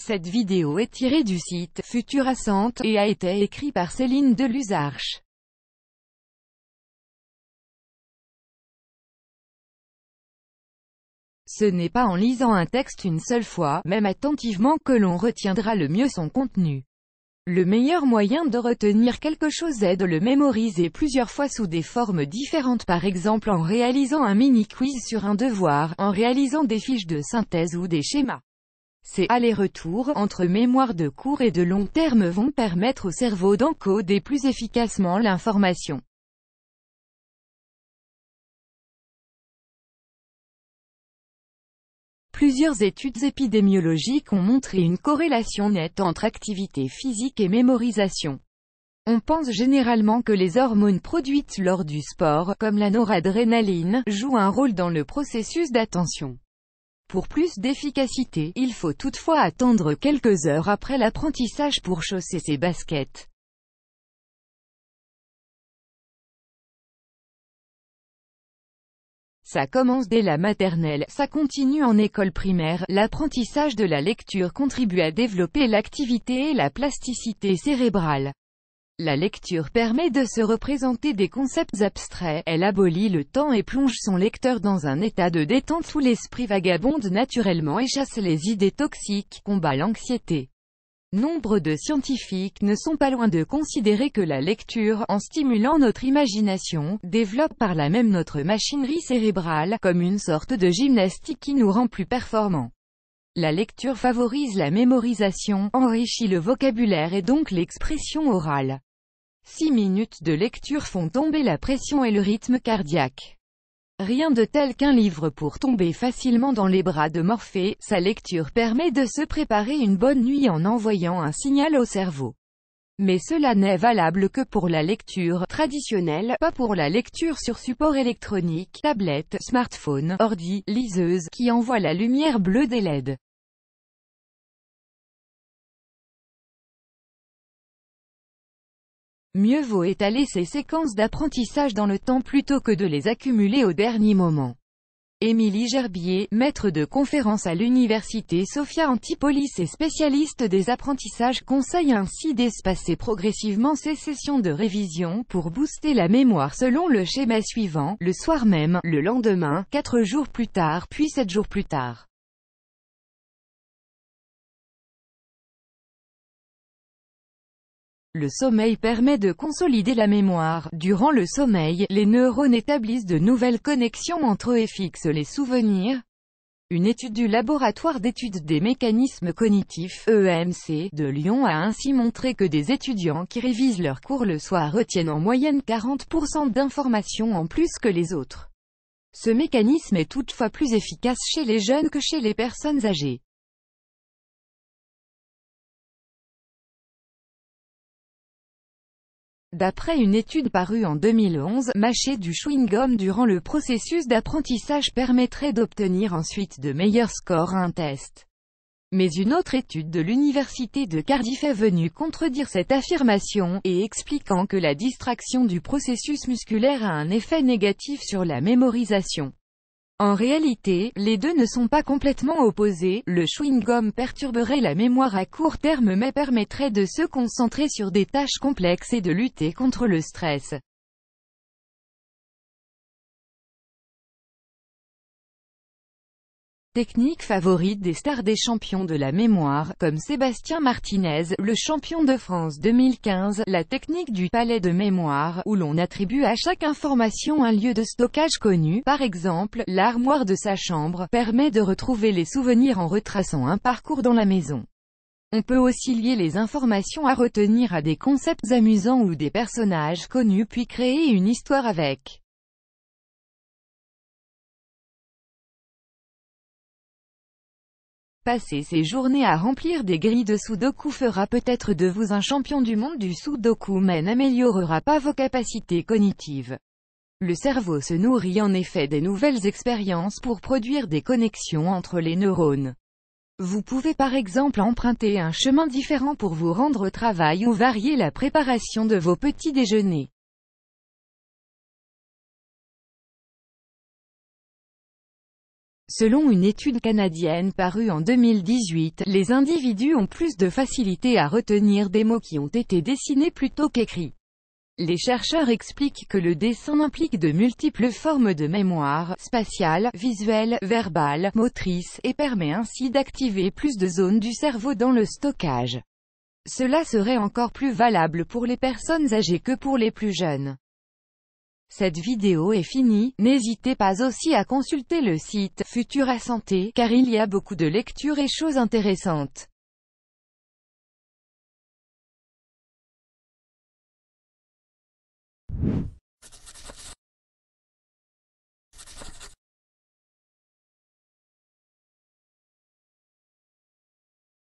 Cette vidéo est tirée du site Futurascent et a été écrite par Céline Deluzarche. Ce n'est pas en lisant un texte une seule fois, même attentivement, que l'on retiendra le mieux son contenu. Le meilleur moyen de retenir quelque chose est de le mémoriser plusieurs fois sous des formes différentes, par exemple en réalisant un mini-quiz sur un devoir, en réalisant des fiches de synthèse ou des schémas. Ces allers-retours entre mémoire de court et de long terme vont permettre au cerveau d'encoder plus efficacement l'information. Plusieurs études épidémiologiques ont montré une corrélation nette entre activité physique et mémorisation. On pense généralement que les hormones produites lors du sport, comme la noradrénaline, jouent un rôle dans le processus d'attention. Pour plus d'efficacité, il faut toutefois attendre quelques heures après l'apprentissage pour chausser ses baskets. Ça commence dès la maternelle, ça continue en école primaire. L'apprentissage de la lecture contribue à développer l'activité et la plasticité cérébrale. La lecture permet de se représenter des concepts abstraits, elle abolit le temps et plonge son lecteur dans un état de détente où l'esprit vagabonde naturellement et chasse les idées toxiques, combat l'anxiété. Nombre de scientifiques ne sont pas loin de considérer que la lecture, en stimulant notre imagination, développe par là même notre machinerie cérébrale, comme une sorte de gymnastique qui nous rend plus performants. La lecture favorise la mémorisation, enrichit le vocabulaire et donc l'expression orale. 6 minutes de lecture font tomber la pression et le rythme cardiaque. Rien de tel qu'un livre pour tomber facilement dans les bras de Morphée. Sa lecture permet de se préparer une bonne nuit en envoyant un signal au cerveau. Mais cela n'est valable que pour la lecture traditionnelle, pas pour la lecture sur support électronique, tablette, smartphone, ordi, liseuse, qui envoie la lumière bleue des LED. Mieux vaut étaler ces séquences d'apprentissage dans le temps plutôt que de les accumuler au dernier moment. Émilie Gerbier, maître de conférences à l'université Sophia Antipolis et spécialiste des apprentissages, conseille ainsi d'espacer progressivement ces sessions de révision pour booster la mémoire selon le schéma suivant: le soir même, le lendemain, 4 jours plus tard, puis 7 jours plus tard. Le sommeil permet de consolider la mémoire. Durant le sommeil, les neurones établissent de nouvelles connexions entre eux et fixent les souvenirs. Une étude du laboratoire d'études des mécanismes cognitifs, EMC, de Lyon a ainsi montré que des étudiants qui révisent leurs cours le soir retiennent en moyenne 40% d'informations en plus que les autres. Ce mécanisme est toutefois plus efficace chez les jeunes que chez les personnes âgées. D'après une étude parue en 2011, mâcher du chewing-gum durant le processus d'apprentissage permettrait d'obtenir ensuite de meilleurs scores à un test. Mais une autre étude de l'université de Cardiff est venue contredire cette affirmation, et expliquant que la distraction du processus musculaire a un effet négatif sur la mémorisation. En réalité, les deux ne sont pas complètement opposés. Le chewing-gum perturberait la mémoire à court terme mais permettrait de se concentrer sur des tâches complexes et de lutter contre le stress. Technique favorite des stars des champions de la mémoire, comme Sébastien Martinez, le champion de France 2015, la technique du palais de mémoire, où l'on attribue à chaque information un lieu de stockage connu, par exemple, l'armoire de sa chambre, permet de retrouver les souvenirs en retraçant un parcours dans la maison. On peut aussi lier les informations à retenir à des concepts amusants ou des personnages connus puis créer une histoire avec. Passer ses journées à remplir des grilles de Sudoku fera peut-être de vous un champion du monde du Sudoku mais n'améliorera pas vos capacités cognitives. Le cerveau se nourrit en effet des nouvelles expériences pour produire des connexions entre les neurones. Vous pouvez par exemple emprunter un chemin différent pour vous rendre au travail ou varier la préparation de vos petits déjeuners. Selon une étude canadienne parue en 2018, les individus ont plus de facilité à retenir des mots qui ont été dessinés plutôt qu'écrits. Les chercheurs expliquent que le dessin implique de multiples formes de mémoire, spatiale, visuelle, verbale, motrice, et permet ainsi d'activer plus de zones du cerveau dans le stockage. Cela serait encore plus valable pour les personnes âgées que pour les plus jeunes. Cette vidéo est finie, n'hésitez pas aussi à consulter le site Futura Santé, car il y a beaucoup de lectures et choses intéressantes.